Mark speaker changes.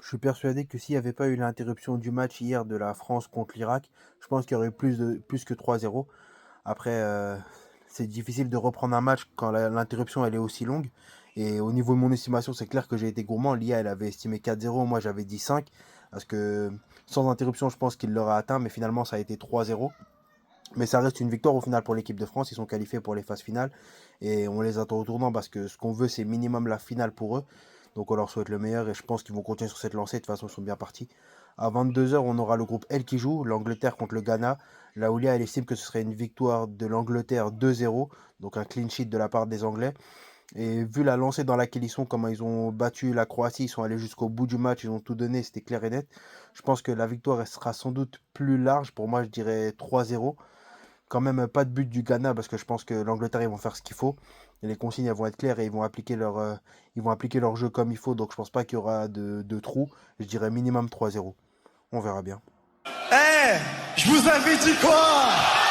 Speaker 1: Je suis persuadé que s'il n'y avait pas eu l'interruption du match hier de la France contre l'Irak, je pense qu'il y aurait eu plus que 3-0. Après, c'est difficile de reprendre un match quand l'interruption elle est aussi longue. Et au niveau de mon estimation, c'est clair que j'ai été gourmand. L'IA, elle avait estimé 4-0, moi j'avais dit 5. Parce que sans interruption, je pense qu'il l'aurait atteint, mais finalement ça a été 3-0. Mais ça reste une victoire au final pour l'équipe de France. Ils sont qualifiés pour les phases finales. Et on les attend au tournant parce que ce qu'on veut, c'est minimum la finale pour eux. Donc on leur souhaite le meilleur et je pense qu'ils vont continuer sur cette lancée. De toute façon, ils sont bien partis. À 22 h, on aura le groupe L qui joue, l'Angleterre contre le Ghana. La Oulia, elle estime que ce serait une victoire de l'Angleterre 2-0. Donc un clean sheet de la part des Anglais. Et vu la lancée dans laquelle ils sont, comment ils ont battu la Croatie, ils sont allés jusqu'au bout du match, ils ont tout donné, c'était clair et net. Je pense que la victoire elle sera sans doute plus large. Pour moi, je dirais 3-0. Quand même pas de but du Ghana parce que je pense que l'Angleterre ils vont faire ce qu'il faut. Et les consignes elles vont être claires et ils vont appliquer leur jeu comme il faut. Donc je pense pas qu'il y aura de trous. Je dirais minimum 3-0. On verra bien.
Speaker 2: Eh, je vous avais dit quoi?